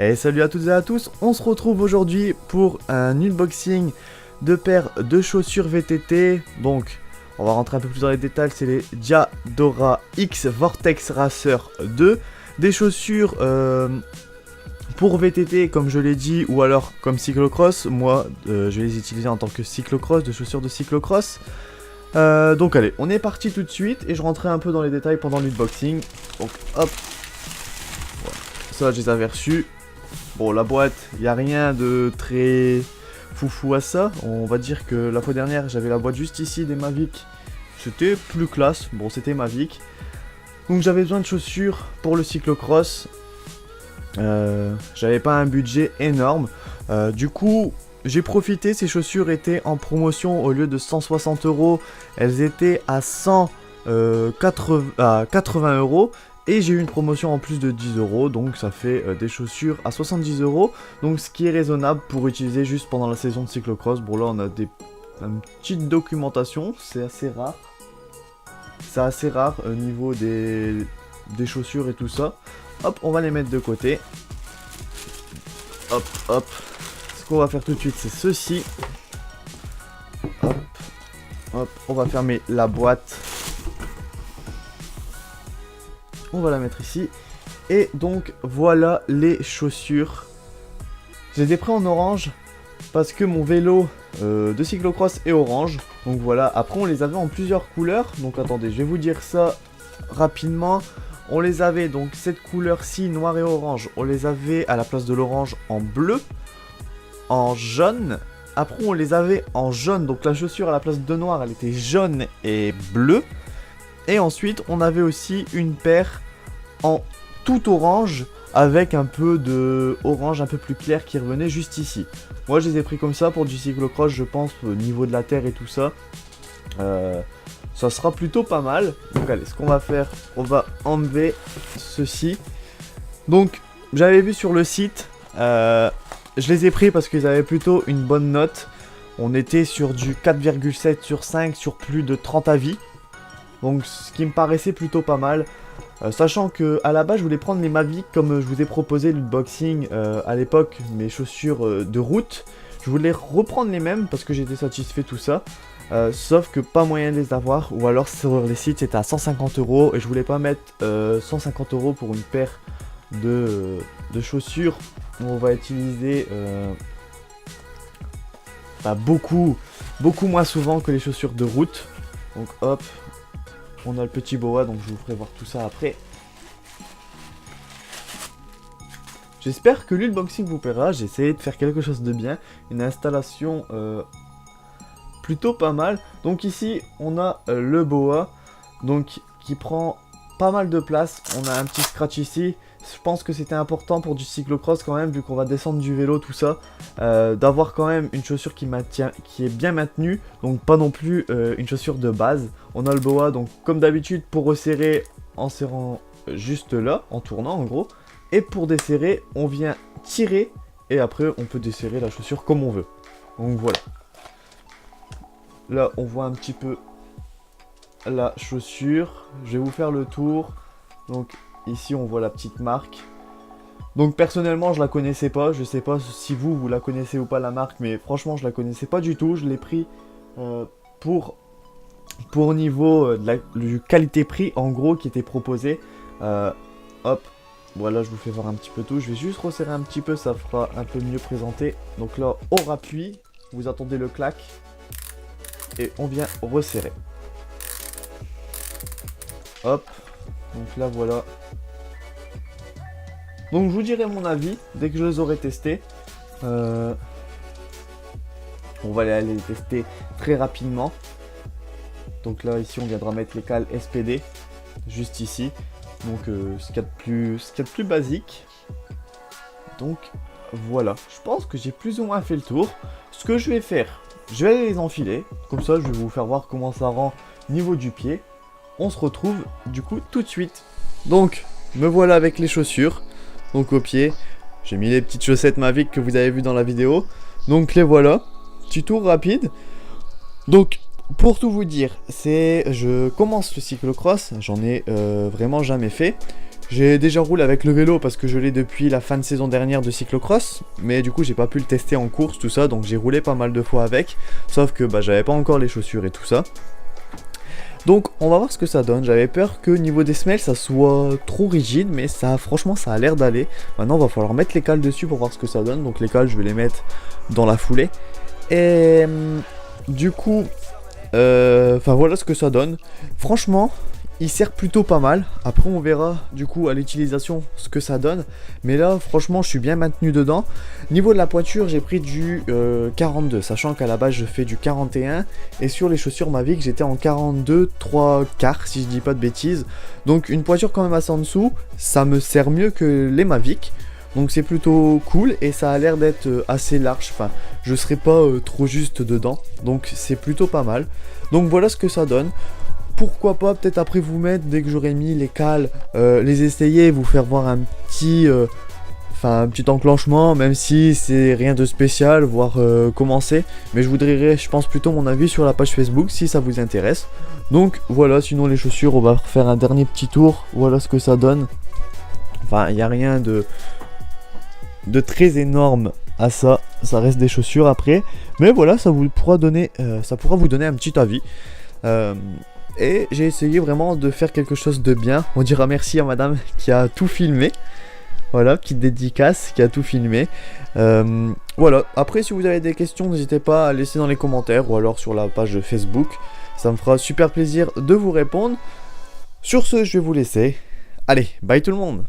Et salut à toutes et à tous, on se retrouve aujourd'hui pour un unboxing de paires de chaussures VTT. Donc on va rentrer un peu plus dans les détails, c'est les Diadora X Vortex Racer 2. Des chaussures pour VTT comme je l'ai dit, ou alors comme cyclocross. Moi je vais les utiliser en tant que cyclocross, de chaussures de cyclocross. Donc allez, on est parti tout de suite et je rentrerai un peu dans les détails pendant l'unboxing. Donc hop, voilà. Ça je les avais reçus. Bon, la boîte, il n'y a rien de très foufou à ça. On va dire que la fois dernière, j'avais la boîte juste ici des Mavic. C'était plus classe. Bon, c'était Mavic. Donc j'avais besoin de chaussures pour le cyclocross. J'avais pas un budget énorme. Du coup, j'ai profité. Ces chaussures étaient en promotion. Au lieu de 160 €, elles étaient à 80 €. Et j'ai eu une promotion en plus de 10 €, donc ça fait des chaussures à 70 €. Donc ce qui est raisonnable pour utiliser juste pendant la saison de cyclocross. Bon là on a une petite documentation, c'est assez rare. C'est assez rare au niveau des chaussures et tout ça. Hop, on va les mettre de côté. Hop, hop. Ce qu'on va faire tout de suite c'est ceci. Hop, hop, on va fermer la boîte. On va la mettre ici. Et donc voilà les chaussures. Je les ai pris en orange parce que mon vélo de cyclocross est orange. Donc voilà, après on les avait en plusieurs couleurs. Donc attendez, je vais vous dire ça rapidement. On les avait donc cette couleur-ci, noir et orange. On les avait à la place de l'orange en bleu, en jaune. Après on les avait en jaune. Donc la chaussure à la place de noir, elle était jaune et bleue. Et ensuite, on avait aussi une paire en tout orange avec un peu de orange un peu plus clair qui revenait juste ici. Moi, je les ai pris comme ça pour du cyclocross, je pense, au niveau de la terre et tout ça. Ça sera plutôt pas mal. Donc allez, ce qu'on va faire, on va enlever ceci. Donc, j'avais vu sur le site, je les ai pris parce qu'ils avaient plutôt une bonne note. On était sur du 4,7 sur 5 sur plus de 30 avis. Donc ce qui me paraissait plutôt pas mal, sachant que à la base je voulais prendre les Mavic comme je vous ai proposé l'unboxing à l'époque, mes chaussures de route. Je voulais reprendre les mêmes parce que j'étais satisfait tout ça, sauf que pas moyen de les avoir, ou alors sur les sites c'était à 150 € et je voulais pas mettre 150 € pour une paire de chaussures où on va utiliser beaucoup moins souvent que les chaussures de route. Donc hop. On a le petit boa, donc je vous ferai voir tout ça après. J'espère que l'unboxing vous plaira. J'ai essayé de faire quelque chose de bien. Une installation plutôt pas mal. Donc ici, on a le boa, donc qui prend pas mal de place. On a un petit scratch ici. Je pense que c'était important pour du cyclocross quand même, vu qu'on va descendre du vélo, tout ça, d'avoir quand même une chaussure qui est bien maintenue, donc pas non plus une chaussure de base. On a le boa, donc comme d'habitude pour resserrer, en serrant juste là, en tournant en gros, et pour desserrer, on vient tirer, et après on peut desserrer la chaussure comme on veut. Donc voilà. Là on voit un petit peu la chaussure, je vais vous faire le tour, donc ici on voit la petite marque. Donc personnellement je la connaissais pas, je sais pas si vous la connaissez ou pas la marque, mais franchement je la connaissais pas du tout. Je l'ai pris pour niveau du qualité-prix en gros qui était proposé. Hop, voilà, je vous fais voir un petit peu tout. Je vais juste resserrer un petit peu, ça fera un peu mieux présenté. Donc là on rappuie, vous attendez le clac et on vient resserrer. Hop, donc là voilà. Donc je vous dirai mon avis dès que je les aurai testés. On va aller les tester très rapidement. Donc là ici on viendra mettre les cales SPD juste ici. Donc ce qu'il y a de plus basique. Donc voilà, je pense que j'ai plus ou moins fait le tour. Ce que je vais faire, je vais aller les enfiler. Comme ça je vais vous faire voir comment ça rend niveau du pied. On se retrouve du coup tout de suite. Donc me voilà avec les chaussures. Donc au pied, j'ai mis les petites chaussettes Mavic que vous avez vu dans la vidéo. Donc les voilà, petit tour rapide. Donc pour tout vous dire, je commence le cyclocross, j'en ai vraiment jamais fait. J'ai déjà roulé avec le vélo parce que je l'ai depuis la fin de saison dernière de cyclocross, mais du coup j'ai pas pu le tester en course, tout ça, donc j'ai roulé pas mal de fois avec, sauf que bah, j'avais pas encore les chaussures et tout ça. Donc on va voir ce que ça donne. J'avais peur que niveau des semelles ça soit trop rigide, mais ça franchement ça a l'air d'aller. Maintenant il va falloir mettre les cales dessus pour voir ce que ça donne. Donc les cales je vais les mettre dans la foulée. Et du coup, enfin voilà ce que ça donne. Franchement, il sert plutôt pas mal. Après on verra du coup à l'utilisation ce que ça donne. Mais là franchement je suis bien maintenu dedans. Niveau de la pointure j'ai pris du 42. Sachant qu'à la base je fais du 41. Et sur les chaussures Mavic j'étais en 42 3 quarts si je dis pas de bêtises. Donc une pointure quand même assez en dessous. Ça me sert mieux que les Mavic. Donc c'est plutôt cool et ça a l'air d'être assez large. Enfin je serai pas trop juste dedans. Donc c'est plutôt pas mal. Donc voilà ce que ça donne. Pourquoi pas peut-être après vous mettre, dès que j'aurai mis les cales, les essayer et vous faire voir un petit enclenchement, même si c'est rien de spécial, voire commencer. Mais je voudrais, je pense plutôt mon avis sur la page Facebook si ça vous intéresse. Donc voilà, sinon les chaussures, on va faire un dernier petit tour. Voilà ce que ça donne. Enfin, il n'y a rien de très énorme à ça. Ça reste des chaussures après. Mais voilà, ça pourra vous donner un petit avis. Et j'ai essayé vraiment de faire quelque chose de bien. On dira merci à madame qui a tout filmé. Voilà, petite dédicace qui a tout filmé. Voilà, après si vous avez des questions, n'hésitez pas à laisser dans les commentaires ou alors sur la page de Facebook. Ça me fera super plaisir de vous répondre. Sur ce, je vais vous laisser. Allez, bye tout le monde!